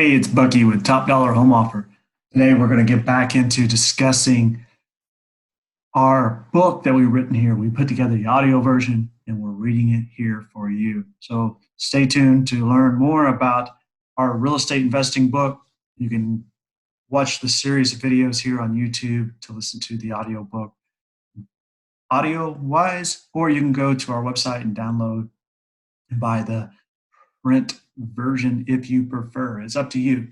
Hey, it's Bucky with Top Dollar Home Offer. Today we're going to get back into discussing our book that we've written here. We put together the audio version and we're reading it here for you. So stay tuned to learn more about our real estate investing book. You can watch the series of videos here on YouTube to listen to the audio book audio wise, or you can go to our website and download and buy the print version if you prefer. It's up to you.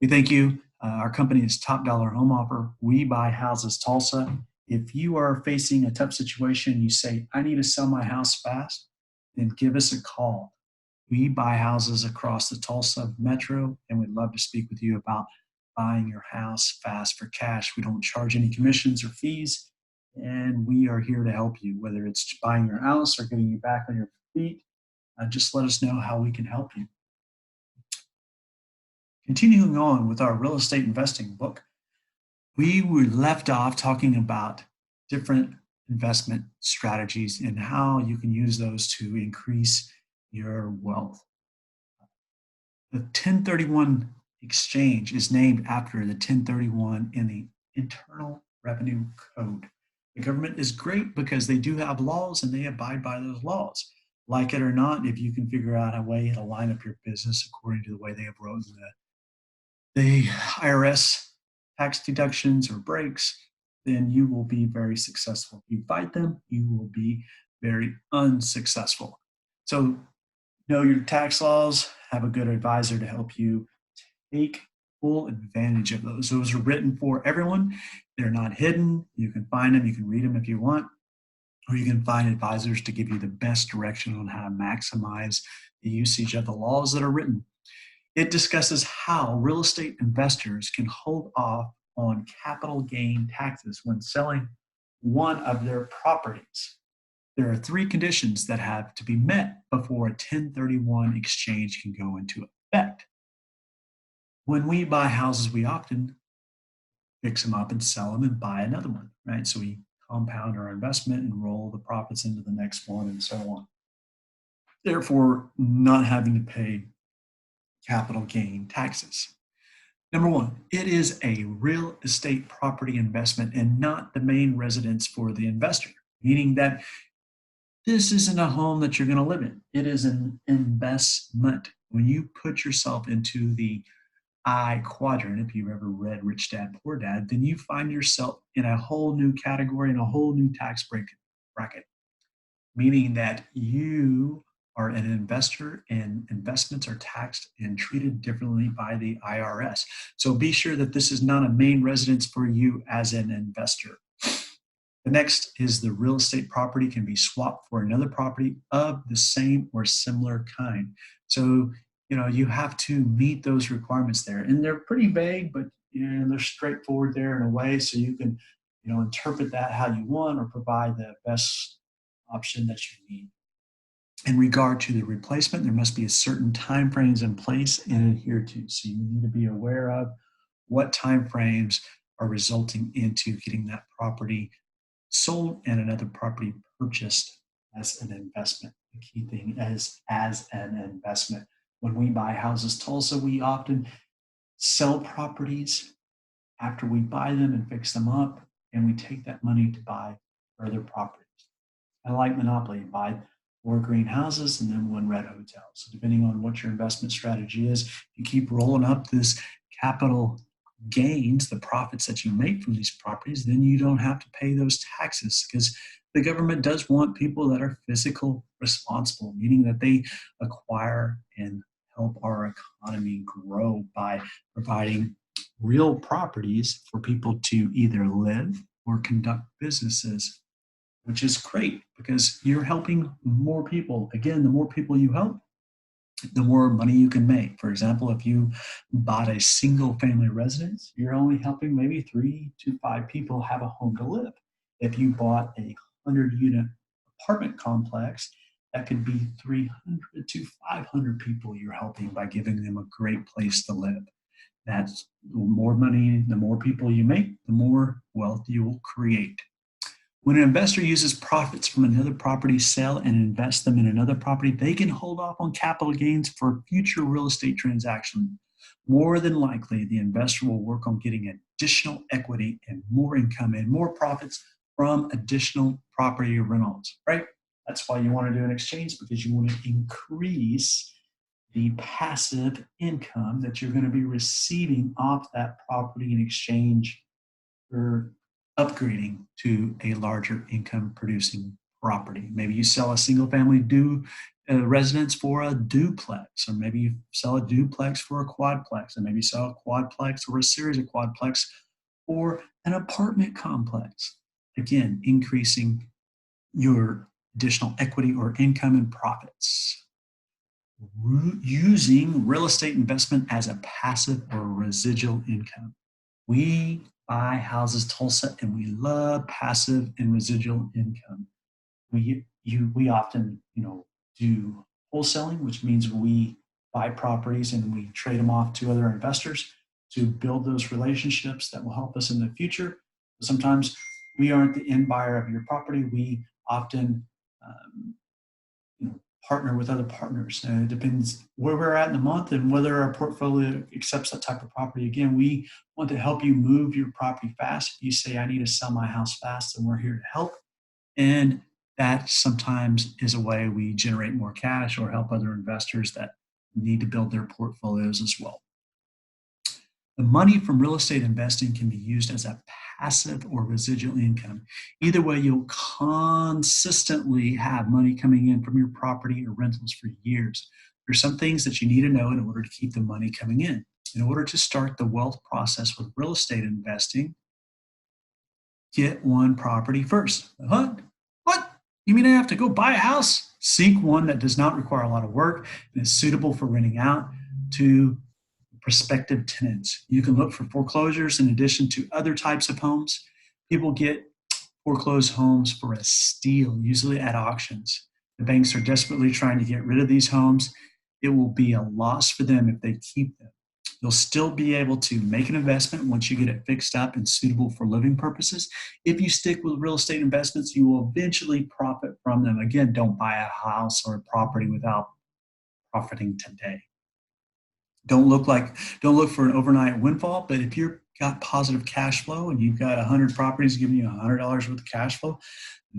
We thank you. Our company is Top Dollar Home Offer. We buy houses Tulsa. If you are facing a tough situation, you say, I need to sell my house fast, then give us a call. We buy houses across the Tulsa metro, and we'd love to speak with you about buying your house fast for cash. We don't charge any commissions or fees, and we are here to help you, whether it's buying your house or getting you back on your feet. Just let us know how we can help you. Continuing on with our real estate investing book, we were left off talking about different investment strategies and how you can use those to increase your wealth. The 1031 exchange is named after the 1031 in the Internal Revenue Code. The government is great because they do have laws and they abide by those laws. Like it or not, if you can figure out a way to line up your business according to the way they have written the IRS tax deductions or breaks, then you will be very successful. If you fight them, you will be very unsuccessful. So know your tax laws, have a good advisor to help you take full advantage of those. Those are written for everyone. They're not hidden. You can find them, you can read them if you want, or you can find advisors to give you the best direction on how to maximize the usage of the laws that are written. It discusses how real estate investors can hold off on capital gain taxes when selling one of their properties. There are three conditions that have to be met before a 1031 exchange can go into effect. When we buy houses, we often fix them up and sell them and buy another one, right? So we compound our investment and roll the profits into the next one and so on. Therefore, not having to pay capital gain taxes. Number one, it is a real estate property investment and not the main residence for the investor, meaning that this isn't a home that you're going to live in. It is an investment. When you put yourself into the I quadrant, if you've ever read Rich Dad, Poor Dad, then you find yourself in a whole new category and a whole new tax bracket, meaning that you are an investor and investments are taxed and treated differently by the IRS. So be sure that this is not a main residence for you as an investor. The next is the real estate property can be swapped for another property of the same or similar kind. So, you have to meet those requirements there. And they're pretty vague, but they're straightforward there in a way so you can, interpret that how you want or provide the best option that you need. In regard to the replacement, there must be a certain timeframes in place and adhere to. So you need to be aware of what timeframes are resulting into getting that property sold and another property purchased as an investment. The key thing is as an investment. When we buy houses Tulsa, we often sell properties after we buy them and fix them up, and we take that money to buy further properties. I like Monopoly, buy 4 green houses and then 1 red hotel. So depending on what your investment strategy is, you keep rolling up this capital gains, the profits that you make from these properties, then you don't have to pay those taxes because the government does want people that are fiscal responsible, meaning that they acquire and help our economy grow by providing real properties for people to either live or conduct businesses, which is great because you're helping more people. Again, the more people you help, the more money you can make. For example, if you bought a single family residence, you're only helping maybe 3 to 5 people have a home to live. If you bought a 100-unit apartment complex, that could be 300 to 500 people you're helping by giving them a great place to live. That's the more money, the more people you make, the more wealth you will create. When an investor uses profits from another property sale and invest them in another property, they can hold off on capital gains for future real estate transactions. More than likely, the investor will work on getting additional equity and more income and more profits from additional property rentals, right? That's why you want to do an exchange, because you want to increase the passive income that you're going to be receiving off that property in exchange for upgrading to a larger income producing property. Maybe you sell a single family residence for a duplex, or maybe you sell a duplex for a quadplex, and maybe you sell a quadplex or a series of quadplex or an apartment complex. Again, increasing your additional equity or income and profits. Using real estate investment as a passive or residual income. We buy houses Tulsa, and we love passive and residual income. We often do wholesaling, which means we buy properties and we trade them off to other investors to build those relationships that will help us in the future. Sometimes we aren't the end buyer of your property. We often partner with other partners. And it depends where we're at in the month and whether our portfolio accepts that type of property. Again, we want to help you move your property fast. If you say, I need to sell my house fast, then we're here to help. And that sometimes is a way we generate more cash or help other investors that need to build their portfolios as well. The money from real estate investing can be used as a passive or residual income. Either way, you'll consistently have money coming in from your property or rentals for years. There's some things that you need to know in order to keep the money coming in. In order to start the wealth process with real estate investing, get one property first. What? What? You mean I have to go buy a house? Seek one that does not require a lot of work and is suitable for renting out to prospective tenants. You can look for foreclosures in addition to other types of homes. People get foreclosed homes for a steal, usually at auctions. The banks are desperately trying to get rid of these homes. It will be a loss for them if they keep them. You'll still be able to make an investment once you get it fixed up and suitable for living purposes. If you stick with real estate investments, you will eventually profit from them. Again, don't buy a house or a property without profiting today. Don't look for an overnight windfall, but if you've got positive cash flow and you've got 100 properties giving you $100 worth of cash flow,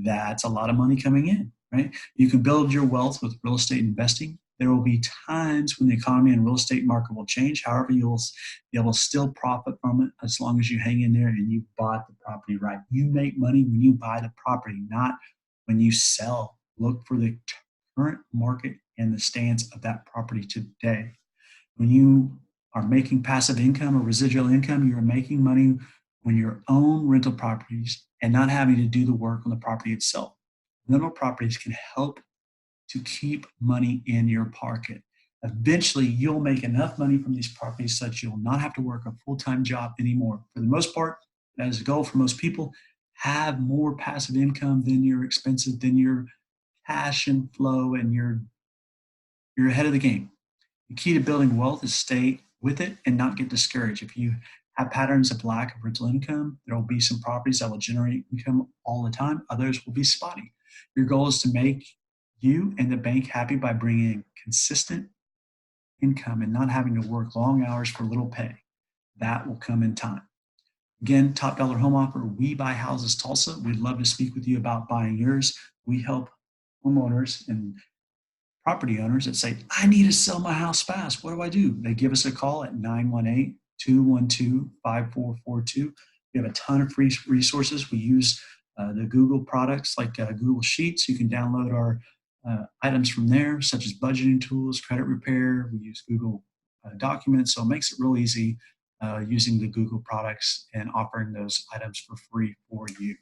that's a lot of money coming in, right? You can build your wealth with real estate investing. There will be times when the economy and real estate market will change. However, you'll be able to still profit from it as long as you hang in there and you bought the property right. You make money when you buy the property, not when you sell. Look for the current market and the stance of that property today. When you are making passive income or residual income, you're making money when you own rental properties and not having to do the work on the property itself. Rental properties can help to keep money in your pocket. Eventually, you'll make enough money from these properties such you'll not have to work a full-time job anymore. For the most part, that is a goal for most people. Have more passive income than your expenses, than your cash and flow, and you're ahead of the game. The key to building wealth is stay with it and not get discouraged. If you have patterns of lack of rental income, there will be some properties that will generate income all the time. Others will be spotty. Your goal is to make you and the bank happy by bringing in consistent income and not having to work long hours for little pay. That will come in time. Again, top dollar home offer. We buy houses Tulsa. We'd love to speak with you about buying yours. We help homeowners and property owners that say, I need to sell my house fast. What do I do? They give us a call at 918-212-5442. We have a ton of free resources. We use the Google products like Google Sheets. You can download our items from there, such as budgeting tools, credit repair. We use Google Documents. So it makes it real easy using the Google products and offering those items for free for you.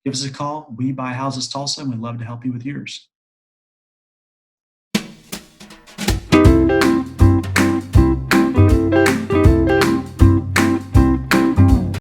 Give us a call. We buy houses Tulsa, and we'd love to help you with yours.